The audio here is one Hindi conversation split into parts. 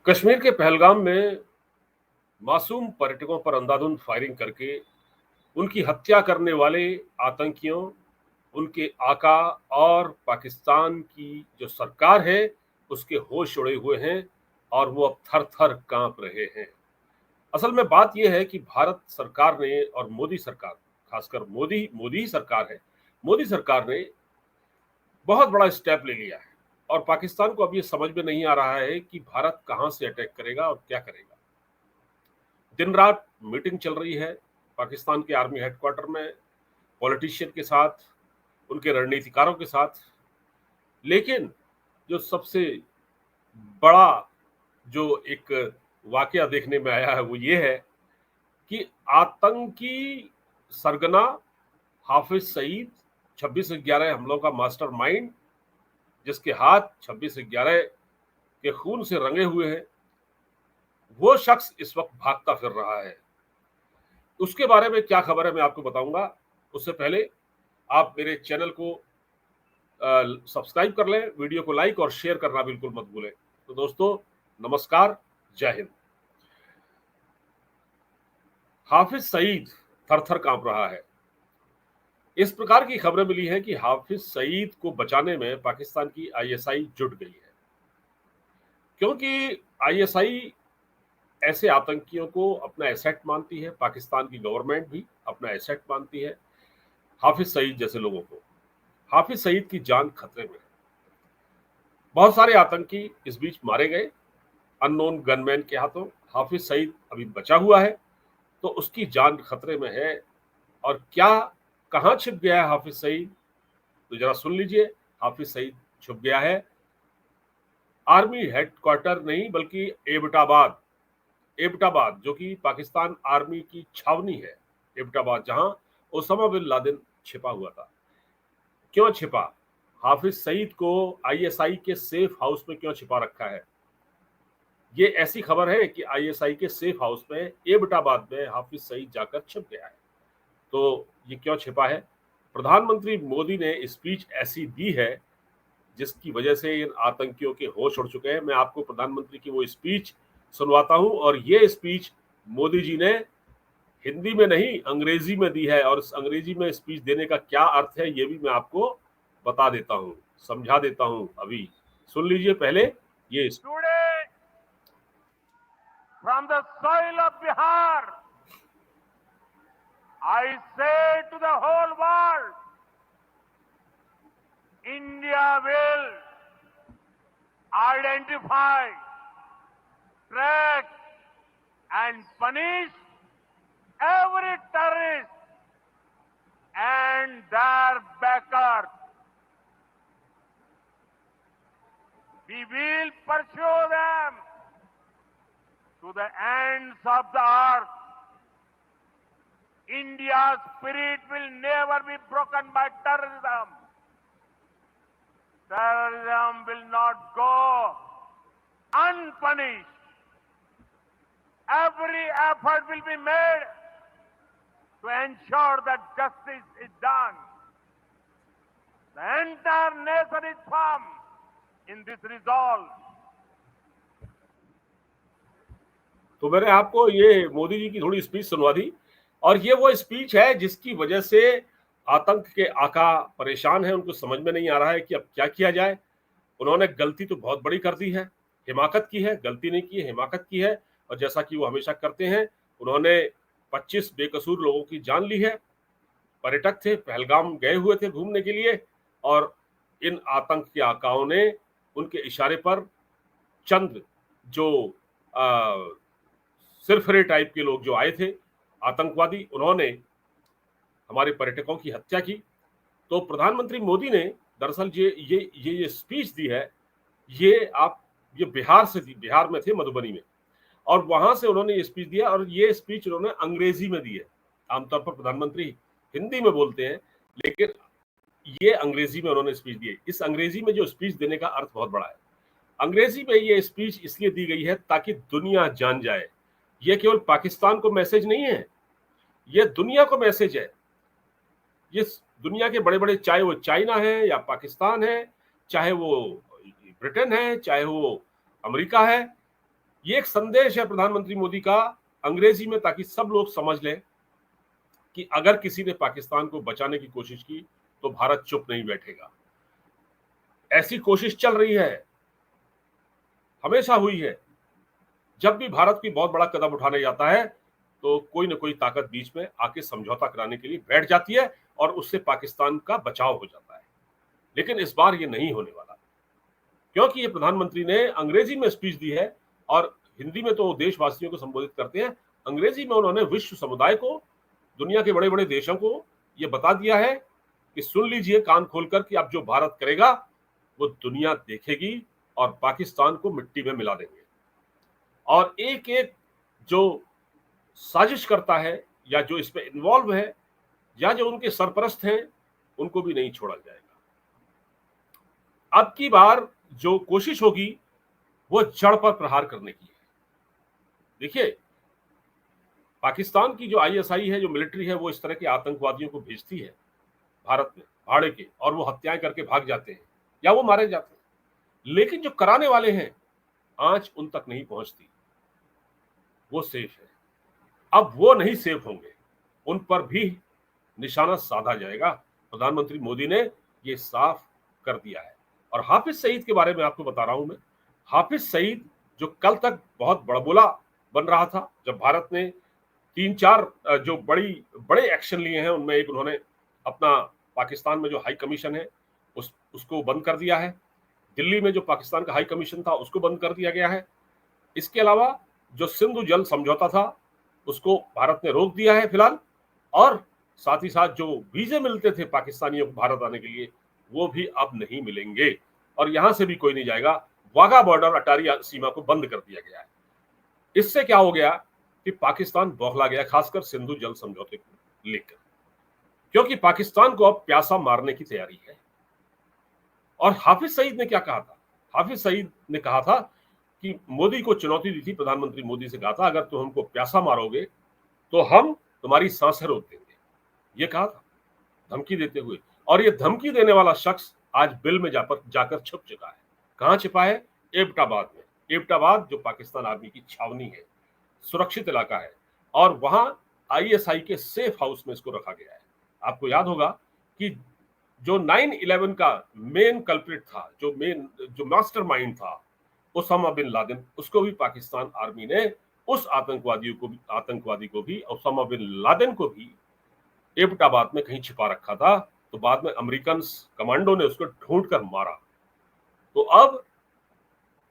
कश्मीर के पहलगाम में मासूम पर्यटकों पर अंधाधुंध फायरिंग करके उनकी हत्या करने वाले आतंकियों, उनके आका और पाकिस्तान की जो सरकार है, उसके होश उड़े हुए हैं और वो अब थर-थर काँप रहे हैं। असल में बात ये है कि भारत सरकार ने और मोदी सरकार, खासकर मोदी मोदी ही सरकार है। मोदी सरकार ने बहुत बड़ा स्टेप ले लिया है और पाकिस्तान को अब ये समझ में नहीं आ रहा है कि भारत कहाँ से अटैक करेगा और क्या करेगा। दिन रात मीटिंग चल रही है पाकिस्तान के आर्मी हेडक्वार्टर में, पॉलिटिशियन के साथ, उनके रणनीतिकारों के साथ। लेकिन जो सबसे बड़ा जो एक वाकया देखने में आया है वो ये है कि आतंकी सरगना हाफिज सईद, 26/11 हमलों का मास्टरमाइंड, जिसके हाथ 26/11 के खून से रंगे हुए हैं, वो शख्स इस वक्त भागता फिर रहा है। उसके बारे में क्या खबर है मैं आपको बताऊंगा। उससे पहले आप मेरे चैनल को सब्सक्राइब कर लें, वीडियो को लाइक और शेयर करना बिल्कुल मत भूलें। तो दोस्तों, नमस्कार, जय हिंद। हाफिज सईद थर-थर कांप रहा है। इस प्रकार की खबरें मिली हैं कि हाफिज सईद को बचाने में पाकिस्तान की आईएसआई जुट गई है, क्योंकि आईएसआई ऐसे आतंकियों को अपना एसेट मानती है, पाकिस्तान की गवर्नमेंट भी अपना एसेट मानती है हाफिज सईद जैसे लोगों को। हाफिज सईद की जान खतरे में है। बहुत सारे आतंकी इस बीच मारे गए अननोन गनमैन के हाथों। हाफिज सईद अभी बचा हुआ है, तो उसकी जान खतरे में है। और क्या, कहाँ छिप गया है हाफिज सईद, तो जरा सुन लीजिए। हाफिज सईद छुप गया है आर्मी हेडक्वार्टर नहीं, बल्कि एबटाबाद। एबटाबाद जो कि पाकिस्तान आर्मी की छावनी है, एबटाबाद, जहां ओसामा बिन लादेन छिपा हुआ था। क्यों छिपा? हाफिज सईद को आईएसआई के सेफ हाउस में क्यों छिपा रखा है? ये ऐसी खबर है कि आईएसआई के सेफ हाउस में एबटाबाद में हाफिज सईद जाकर छिप गया है। तो ये क्यों छिपा है? प्रधानमंत्री मोदी ने स्पीच ऐसी दी है जिसकी वजह से इन आतंकियों के होश उड़ चुके हैं। मैं आपको प्रधानमंत्री की वो स्पीच सुनवाता हूं, और ये स्पीच मोदी जी ने हिंदी में नहीं, अंग्रेजी में दी है। और इस अंग्रेजी में स्पीच देने का क्या अर्थ है ये भी मैं आपको बता देता हूं, समझा देता हूं। अभी सुन लीजिए पहले ये। Today, from the soil of Bihar, I say to the whole world, India will identify, track, and punish every terrorist and their backers. We will pursue them to the ends of the earth. India's spirit will never be broken by terrorism. Terrorism will not go unpunished. Every effort will be made to ensure that justice is done. The entire nation is firm in this resolve. तो मैंने आपको ये मोदी जी की थोड़ी स्पीच सुनवा दी, और ये वो स्पीच है जिसकी वजह से आतंक के आका परेशान है। उनको समझ में नहीं आ रहा है कि अब क्या किया जाए। उन्होंने गलती तो बहुत बड़ी कर दी है, हिमाकत की है, गलती नहीं की है, हिमाकत की है। और जैसा कि वो हमेशा करते हैं, उन्होंने 25 बेकसूर लोगों की जान ली है। पर्यटक थे, पहलगाम गए हुए थे घूमने के लिए, और इन आतंक के आकाओं ने उनके इशारे पर चंद जो सिरफिरे टाइप के लोग जो आए थे, आतंकवादी, उन्होंने हमारे पर्यटकों की हत्या की। तो प्रधानमंत्री मोदी ने दरअसल ये स्पीच दी है। ये बिहार से थी, बिहार में थे, मधुबनी में, और वहां से उन्होंने ये स्पीच दिया। और ये स्पीच उन्होंने अंग्रेजी में दी है। आमतौर पर प्रधानमंत्री हिंदी में बोलते हैं, लेकिन ये अंग्रेजी में उन्होंने स्पीच दी है। इस अंग्रेजी में जो स्पीच देने का अर्थ बहुत बड़ा है। अंग्रेजी में ये स्पीच इसलिए दी गई है ताकि दुनिया जान जाए। ये केवल पाकिस्तान को मैसेज नहीं है, ये दुनिया को मैसेज है। ये दुनिया के बड़े बड़े, चाहे वो चाइना है या पाकिस्तान है, चाहे वो ब्रिटेन है, चाहे वो अमेरिका है, ये एक संदेश है प्रधानमंत्री मोदी का अंग्रेजी में, ताकि सब लोग समझ लें कि अगर किसी ने पाकिस्तान को बचाने की कोशिश की तो भारत चुप नहीं बैठेगा। ऐसी कोशिश चल रही है, हमेशा हुई है। जब भी भारत कोई बहुत बड़ा कदम उठाने जाता है तो कोई ना कोई ताकत बीच में आके समझौता कराने के लिए बैठ जाती है और उससे पाकिस्तान का बचाव हो जाता है। लेकिन इस बार ये नहीं होने वाला, क्योंकि ये प्रधानमंत्री ने अंग्रेजी में स्पीच दी है और हिंदी में तो देशवासियों को संबोधित करते हैं, अंग्रेजी में उन्होंने विश्व समुदाय को, दुनिया के बड़े बड़े देशों को ये बता दिया है कि सुन लीजिए कान खोलकर कि अब जो भारत करेगा वो दुनिया देखेगी और पाकिस्तान को मिट्टी में मिला देंगे। और एक एक जो साजिश करता है या जो इसमें इन्वॉल्व है या जो उनके सरपरस्त हैं उनको भी नहीं छोड़ा जाएगा। अब की बार जो कोशिश होगी वो जड़ पर प्रहार करने की है। देखिए, पाकिस्तान की जो आईएसआई है, जो मिलिट्री है, वो इस तरह के आतंकवादियों को भेजती है भारत में भाड़े के, और वो हत्याएं करके भाग जाते हैं या वो मारे जाते हैं। लेकिन जो कराने वाले हैं आंच उन तक नहीं पहुंचती, वो सेफ है। अब वो नहीं सेफ होंगे, उन पर भी निशाना साधा जाएगा। प्रधानमंत्री मोदी ने ये साफ कर दिया है। और हाफिज सईद के बारे में आपको बता रहा हूं मैं। हाफिज सईद जो कल तक बहुत बड़बोला बन रहा था, जब भारत ने 3-4 जो बड़े एक्शन लिए हैं, उनमें एक उन्होंने अपना पाकिस्तान में जो हाई कमीशन है उसको बंद कर दिया है। दिल्ली में जो पाकिस्तान का हाई कमीशन था उसको बंद कर दिया गया है। इसके अलावा जो सिंधु जल समझौता था उसको भारत ने रोक दिया है फिलहाल, और साथ ही साथ जो वीजे मिलते थे पाकिस्तानियों को भारत आने के लिए वो भी अब नहीं मिलेंगे और यहां से भी कोई नहीं जाएगा। वाघा बॉर्डर, अटारी सीमा को बंद कर दिया गया है। इससे क्या हो गया कि पाकिस्तान बौखला गया, खासकर सिंधु जल समझौते को लेकर, क्योंकि पाकिस्तान को अब प्यासा मारने की तैयारी है। और हाफिज सईद ने क्या कहा था? हाफिज सईद ने कहा था कि मोदी को चुनौती दी थी, प्रधानमंत्री मोदी से कहा था अगर तुम हमको प्यासा मारोगे तो हम तुम्हारी सांसें रोक देंगे, ये कहा था धमकी देते हुए। और ये धमकी देने वाला शख्स आज बिल में जाकर छुप चुका है। कहां छिपा है? एबटाबाद में। एबटाबाद जो पाकिस्तान आर्मी की छावनी है, सुरक्षित इलाका है, और वहां आईएसआई के सेफ हाउस में इसको रखा गया है। आपको याद होगा कि जो 9/11 का मेन कल्प्रिट था, जो मास्टरमाइंड था ओसामा बिन लादेन, उसको भी पाकिस्तान आर्मी ने, उस आतंकवादी को भी, ओसामा बिन लादेन को भी एबटाबाद में कहीं छिपा रखा था। तो बाद में अमेरिकन कमांडो ने उसको ढूंढ कर मारा। तो अब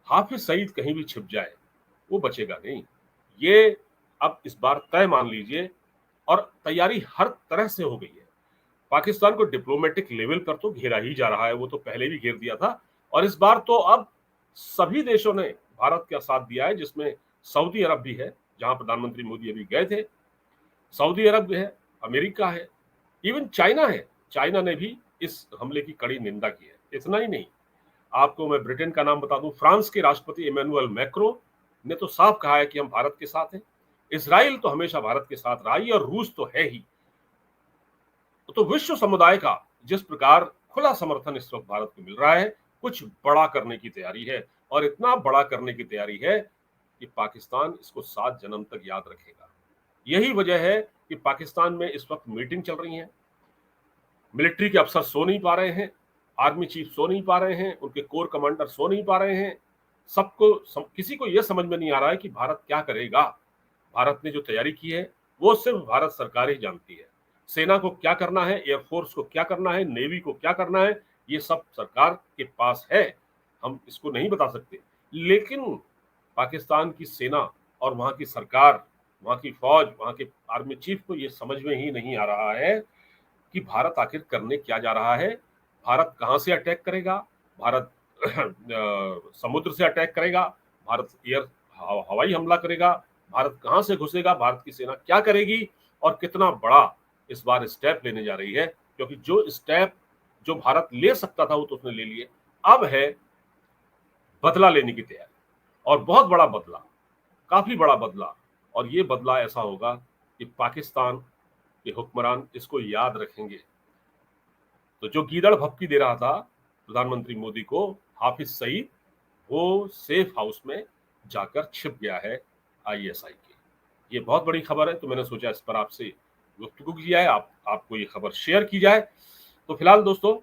हाफिज सईद कहीं भी छिप जाए वो बचेगा नहीं। ये अब इस बार तय मान लीजिए, और तैयारी हर तरह से हो गई है। पाकिस्तान को डिप्लोमेटिक लेवल पर तो घेरा ही जा रहा है, वो तो पहले भी घेर दिया था, और इस बार तो अब सभी देशों ने भारत का साथ दिया है, जिसमें सऊदी अरब भी है, जहां प्रधानमंत्री मोदी अभी गए थे। सऊदी अरब है, अमेरिका है, इवन चाइना है। चाइना ने भी इस हमले की कड़ी निंदा की है। इतना ही नहीं, आपको मैं ब्रिटेन का नाम बता दूं, फ्रांस के राष्ट्रपति इमैनुअल मैक्रो ने तो साफ कहा है कि हम भारत के साथ हैं। इजराइल तो हमेशा भारत के साथ रहा ही, और रूस तो है ही। तो विश्व समुदाय का जिस प्रकार खुला समर्थन इस वक्त भारत को मिल रहा है, कुछ बड़ा करने की तैयारी है, और इतना बड़ा करने की तैयारी है कि पाकिस्तान इसको 7 जन्म तक याद रखेगा। यही वजह है कि पाकिस्तान में इस वक्त मीटिंग चल रही है। मिलिट्री के अफसर सो नहीं पा रहे हैं, आर्मी चीफ सो नहीं पा रहे हैं, उनके कोर कमांडर सो नहीं पा रहे हैं। किसी को यह समझ में नहीं आ रहा है कि भारत क्या करेगा। भारत ने जो तैयारी की है वो सिर्फ भारत सरकार ही जानती है। सेना को क्या करना है, एयरफोर्स को क्या करना है, नेवी को क्या करना है, ये सब सरकार के पास है, हम इसको नहीं बता सकते। लेकिन पाकिस्तान की सेना और वहां की सरकार, वहां की फौज, वहां के आर्मी चीफ को ये समझ में ही नहीं आ रहा है कि भारत आखिर करने क्या जा रहा है। भारत कहां से अटैक करेगा? भारत समुद्र से अटैक करेगा? भारत हवाई हमला करेगा? भारत कहां से घुसेगा? भारत की सेना क्या करेगी? और कितना बड़ा इस बार स्टेप लेने जा रही है? क्योंकि जो स्टेप जो भारत ले सकता था वो तो उसने ले लिए। अब है बदला लेने की तैयारी, और बहुत बड़ा बदला, काफी बड़ा बदला। और ये बदला ऐसा होगा कि पाकिस्तान के हुक्मरान इसको याद रखेंगे। तो जो गीदड़ भपकी दे रहा था प्रधानमंत्री मोदी को हाफिज सईद, वो सेफ हाउस में जाकर छिप गया है आईएसआई के। ये बहुत बड़ी खबर है, तो मैंने सोचा इस पर आपसे गुफ्तगू की जाए, आपको ये खबर शेयर की जाए। तो फिलहाल दोस्तों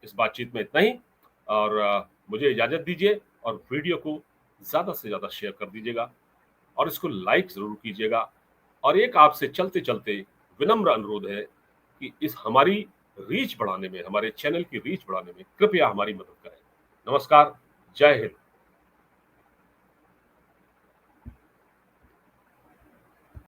इस बातचीत में इतना ही, और मुझे इजाजत दीजिए, और वीडियो को ज्यादा से ज्यादा शेयर कर दीजिएगा और इसको लाइक जरूर कीजिएगा। और एक आपसे चलते चलते विनम्र अनुरोध है कि इस हमारी रीच बढ़ाने में, हमारे चैनल की रीच बढ़ाने में कृपया हमारी मदद करें। नमस्कार, जय हिंद।